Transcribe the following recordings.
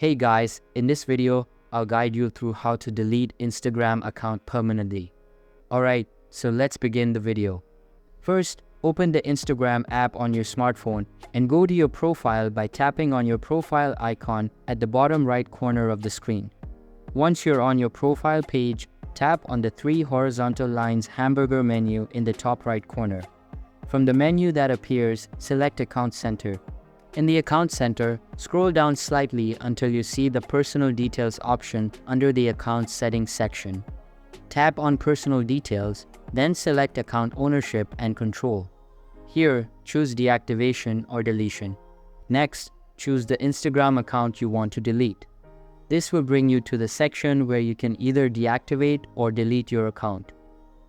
Hey guys, in this video, I'll guide you through how to delete Instagram account permanently. Alright, so let's begin the video. First, open the Instagram app on your smartphone and go to your profile by tapping on your profile icon at the bottom right corner of the screen. Once you're on your profile page, tap on the three horizontal lines hamburger menu in the top right corner. From the menu that appears, select Account Center. In the Account Center, scroll down slightly until you see the Personal Details option under the Account Settings section. Tap on Personal Details, then select Account Ownership and Control. Here, choose Deactivation or Deletion. Next, choose the Instagram account you want to delete. This will bring you to the section where you can either deactivate or delete your account.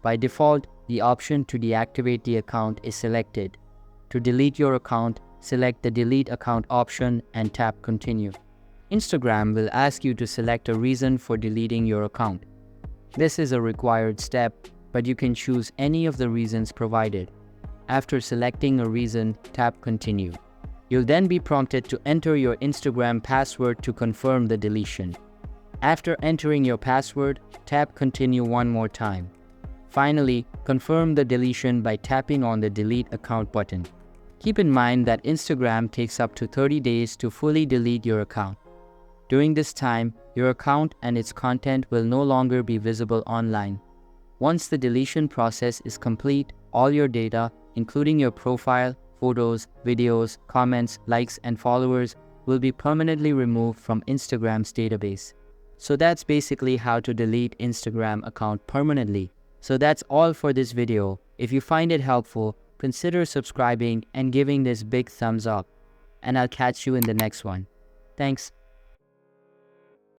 By default, the option to deactivate the account is selected. To delete your account, select the Delete Account option and tap Continue. Instagram will ask you to select a reason for deleting your account. This is a required step, but you can choose any of the reasons provided. After selecting a reason, tap Continue. You'll then be prompted to enter your Instagram password to confirm the deletion. After entering your password, tap Continue one more time. Finally, confirm the deletion by tapping on the Delete Account button. Keep in mind that Instagram takes up to 30 days to fully delete your account. During this time, your account and its content will no longer be visible online. Once the deletion process is complete, all your data, including your profile, photos, videos, comments, likes, and followers, will be permanently removed from Instagram's database. So that's basically how to delete Instagram account permanently. So that's all for this video. If you find it helpful, consider subscribing and giving this big thumbs up. And I'll catch you in the next one. Thanks.